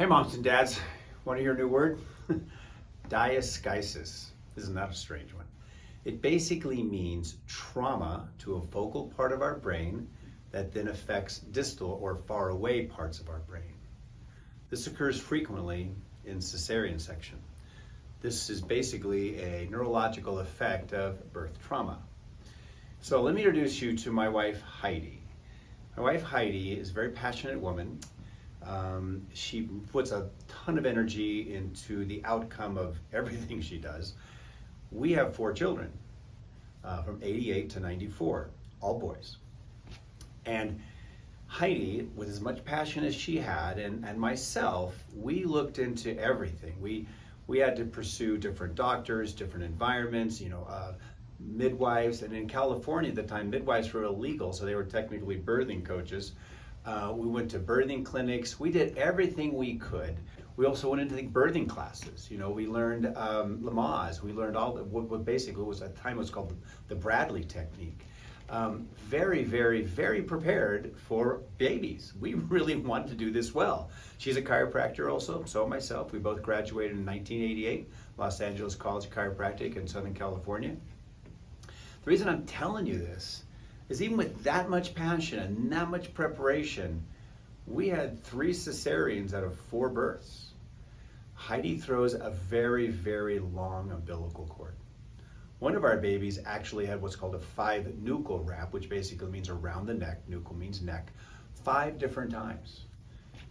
Hey moms and dads, want to hear a new word? Diaschisis. Isn't that a strange one? It basically means trauma to a focal part of our brain that then affects distal or far away parts of our brain. This occurs frequently in cesarean section. This is basically a neurological effect of birth trauma. So let me introduce you to my wife, Heidi. My wife, Heidi, is a very passionate woman. She puts a ton of energy into the outcome of everything she does. We have 4 children, from 88 to 94, all boys. And Heidi, with as much passion as she had, and myself, we looked into everything. We had to pursue different doctors, different environments, midwives, and in California at the time, midwives were illegal, so they were technically birthing coaches. We went to birthing clinics. We did everything we could. We also went into the birthing classes. We learned Lamaze. We learned all what basically was at the time was called the Bradley technique. Very, very, very prepared for babies. We really wanted to do this well. She's a chiropractor also, so myself. We both graduated in 1988, Los Angeles College of Chiropractic in Southern California. The reason I'm telling you this is even with that much passion and that much preparation, we had 3 cesareans out of 4 births. Heidi throws a very, very long umbilical cord. One of our babies actually had what's called a 5 nuchal wrap, which basically means around the neck, nuchal means neck, 5 different times.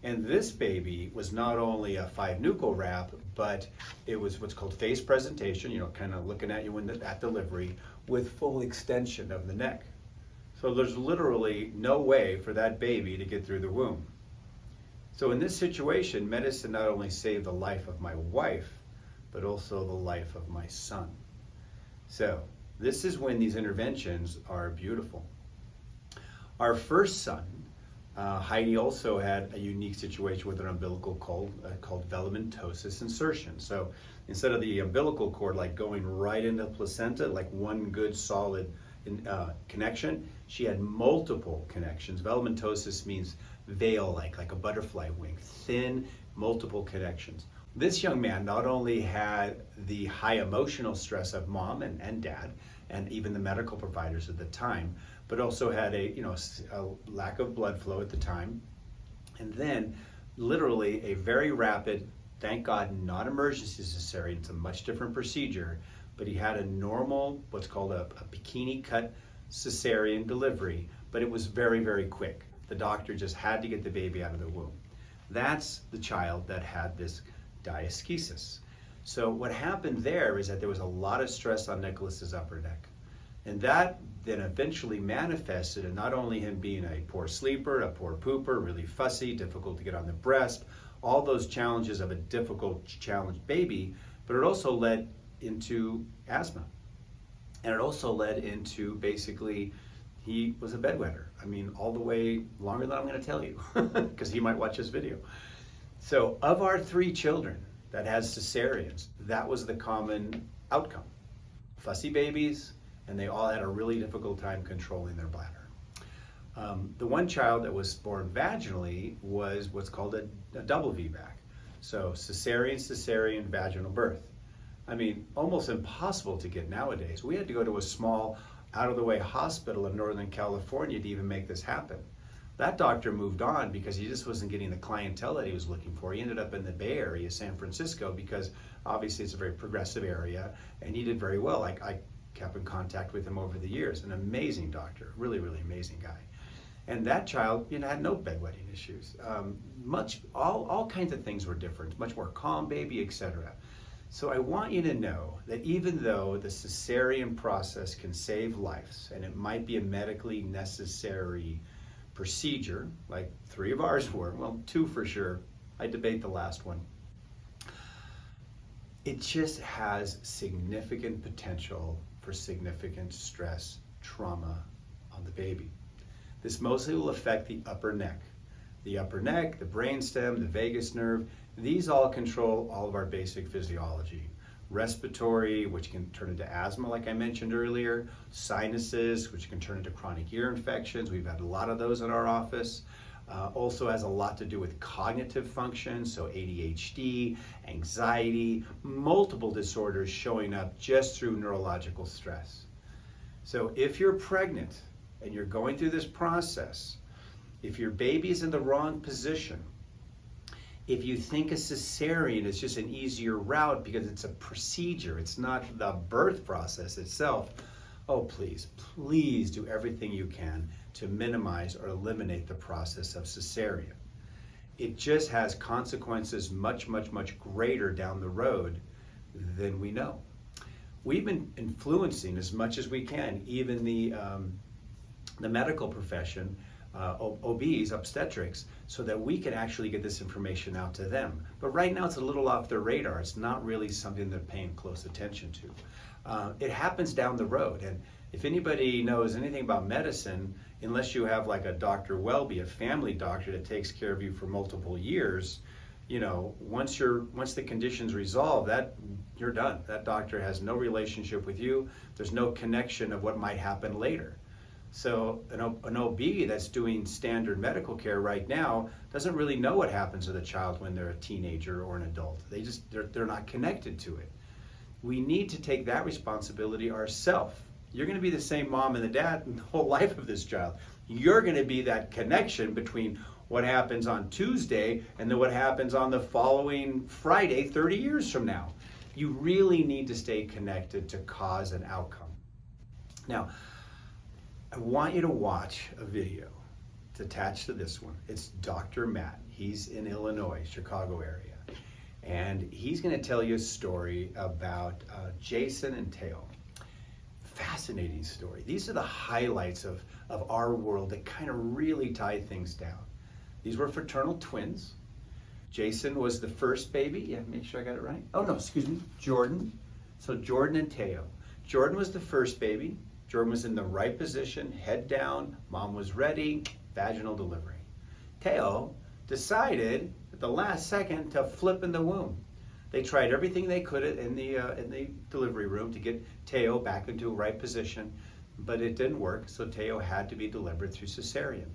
And this baby was not only a 5 nuchal wrap, but it was what's called face presentation, kind of looking at you at delivery with full extension of the neck. So there's literally no way for that baby to get through the womb. So in this situation, medicine not only saved the life of my wife, but also the life of my son. So this is when these interventions are beautiful. Our first son, Heidi also had a unique situation with an umbilical cord called filamentous insertion. So instead of the umbilical cord like going right into the placenta, like one good solid connection, she had multiple connections. Filamentous means veil-like, like a butterfly wing, thin, multiple connections. This young man not only had the high emotional stress of mom and dad, and even the medical providers at the time, but also had a lack of blood flow at the time, and then literally a very rapid, thank God, not emergency cesarean. It's a much different procedure, but he had a normal, what's called a bikini cut cesarean delivery, but it was very, very quick. The doctor just had to get the baby out of the womb. That's the child that had this diaschisis. So what happened there is that there was a lot of stress on Nicholas's upper neck. And that then eventually manifested in not only him being a poor sleeper, a poor pooper, really fussy, difficult to get on the breast, all those challenges of a difficult, challenged baby, but it also led into asthma. And it also led into basically, he was a bedwetter. I mean, all the way longer than I'm going to tell you, because he might watch this video. So of our 3 children that had cesareans, that was the common outcome. Fussy babies, and they all had a really difficult time controlling their bladder. The one child that was born vaginally was what's called a double VBAC. So cesarean, vaginal birth. I mean, almost impossible to get nowadays. We had to go to a small, out-of-the-way hospital in Northern California to even make this happen. That doctor moved on because he just wasn't getting the clientele that he was looking for. He ended up in the Bay Area, San Francisco, because obviously it's a very progressive area, and he did very well. I kept in contact with him over the years. An amazing doctor, really, really amazing guy. And that child, had no bedwetting issues. All kinds of things were different. Much more calm baby, etc. So I want you to know that even though the cesarean process can save lives, and it might be a medically necessary procedure, like 3 of ours were, well, 2 for sure, I debate the last one, it just has significant potential for significant stress, trauma on the baby. This mostly will affect the upper neck. The upper neck, the brainstem, the vagus nerve, these all control all of our basic physiology. Respiratory, which can turn into asthma, like I mentioned earlier, sinuses, which can turn into chronic ear infections. We've had a lot of those in our office. Also has a lot to do with cognitive function, so ADHD, anxiety, multiple disorders showing up just through neurological stress. So if you're pregnant and you're going through this process, if your baby's in the wrong position, if you think a cesarean is just an easier route because it's a procedure, it's not the birth process itself, oh please, please do everything you can to minimize or eliminate the process of cesarean. It just has consequences much, much, much greater down the road than we know. We've been influencing as much as we can, even the medical profession, OBs, obstetrics, so that we can actually get this information out to them. But right now it's a little off their radar. It's not really something they're paying close attention to. It happens down the road, and if anybody knows anything about medicine, unless you have like a Dr. Welby, a family doctor that takes care of you for multiple years, you know, once the condition's resolved, that you're done. That doctor has no relationship with you. There's no connection of what might happen later. So an OB that's doing standard medical care right now doesn't really know what happens to the child when they're a teenager or an adult. They're not connected to it. We need to take that responsibility ourselves. You're going to be the same mom and the dad in the whole life of this child. You're going to be that connection between what happens on Tuesday and then what happens on the following Friday 30 years from now. You really need to stay connected to cause and outcome. Now, I want you to watch a video. It's attached to this one. It's Dr. Matt. He's in Illinois, Chicago area. And he's going to tell you a story about Jason and Teo. Fascinating story. These are the highlights of our world that kind of really tie things down. These were fraternal twins. Jason was the first baby. Yeah, make sure I got it right. Oh no, excuse me, Jordan. So Jordan and Teo. Jordan was the first baby. Jordan was in the right position, head down, mom was ready, vaginal delivery. Teo decided at the last second to flip in the womb. They tried everything they could in the delivery room to get Teo back into a right position, but it didn't work, so Teo had to be delivered through cesarean.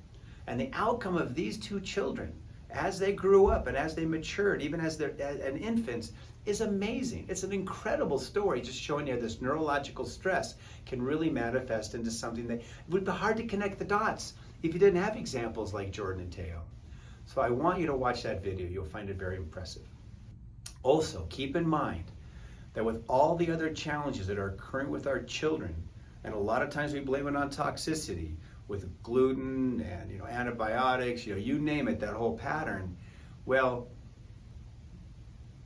And the outcome of these two children, as they grew up and as they matured, even as they're infants, is amazing. It's an incredible story, just showing you this neurological stress can really manifest into something that would be hard to connect the dots if you didn't have examples like Jordan and Teo. So I want you to watch that video. You'll find it very impressive. Also, keep in mind that with all the other challenges that are occurring with our children, and a lot of times we blame it on toxicity with gluten and antibiotics, you name it, that whole pattern. Well,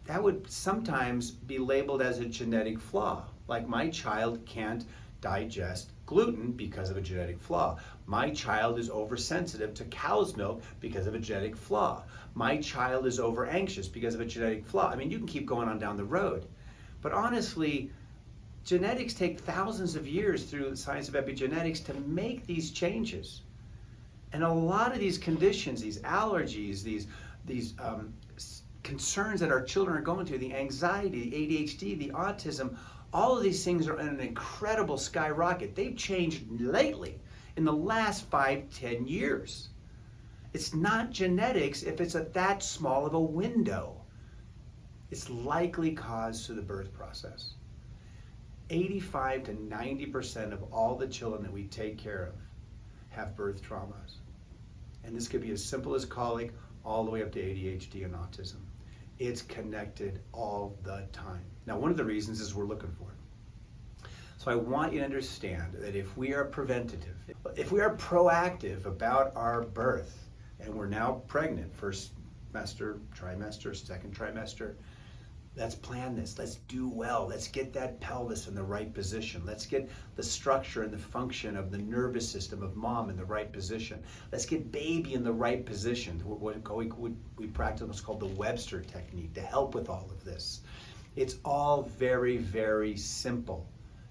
that would sometimes be labeled as a genetic flaw. Like my child can't digest gluten because of a genetic flaw. My child is oversensitive to cow's milk because of a genetic flaw. My child is over anxious because of a genetic flaw. I mean, you can keep going on down the road. But honestly, genetics take thousands of years through the science of epigenetics to make these changes. And a lot of these conditions, these allergies, these concerns that our children are going through, the anxiety, the ADHD, the autism, all of these things are in an incredible skyrocket. They've changed lately in the last 5-10 years. It's not genetics if it's at that small of a window. It's likely caused through the birth process. 85 to 90% of all the children that we take care of have birth traumas. And this could be as simple as colic all the way up to ADHD and autism. It's connected all the time. Now, one of the reasons is we're looking for it. So I want you to understand that if we are preventative, if we are proactive about our birth, and we're now pregnant, first trimester, second trimester, let's plan this. Let's do well. Let's get that pelvis in the right position. Let's get the structure and the function of the nervous system of mom in the right position. Let's get baby in the right position. We practice what's called the Webster technique to help with all of this. It's all very, very simple.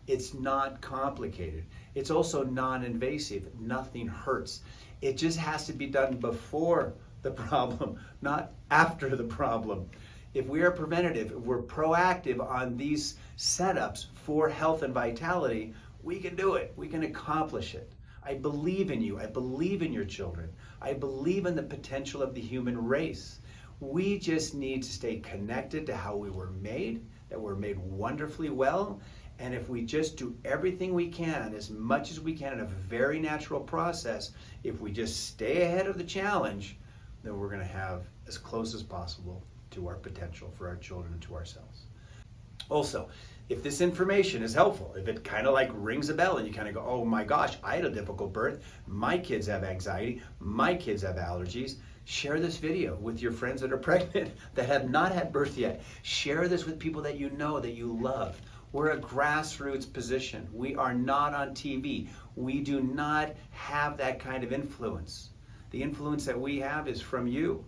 It's not complicated. It's also non-invasive. Nothing hurts. It just has to be done before the problem, not after the problem. If we are preventative, if we're proactive on these setups for health and vitality, we can do it. We can accomplish it. I believe in you. I believe in your children. I believe in the potential of the human race. We just need to stay connected to how we were made, that we're made wonderfully well. And if we just do everything we can, as much as we can in a very natural process, if we just stay ahead of the challenge, then we're going to have as close as possible to our potential for our children and to ourselves. Also, if this information is helpful, if it kind of like rings a bell and you kind of go, oh my gosh, I had a difficult birth, my kids have anxiety, my kids have allergies, share this video with your friends that are pregnant, that have not had birth yet. Share this with people that you know, that you love. We're a grassroots position. We are not on TV. We do not have that kind of influence. The influence that we have is from you.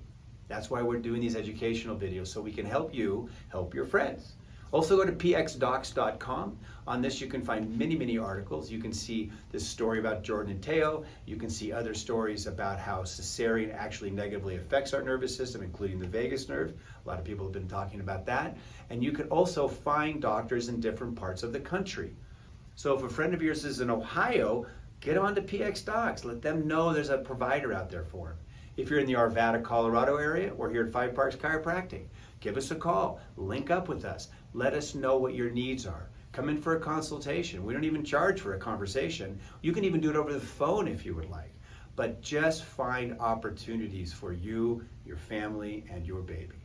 That's why we're doing these educational videos, so we can help you help your friends. Also go to pxdocs.com. On this you can find many, many articles. You can see this story about Jordan and Teo. You can see other stories about how cesarean actually negatively affects our nervous system, including the vagus nerve. A lot of people have been talking about that. And you can also find doctors in different parts of the country. So if a friend of yours is in Ohio, get on to PX Docs. Let them know there's a provider out there for them. If you're in the Arvada, Colorado area, we're here at Five Parks Chiropractic. Give us a call, link up with us, let us know what your needs are. Come in for a consultation. We don't even charge for a conversation. You can even do it over the phone if you would like. But just find opportunities for you, your family, and your baby.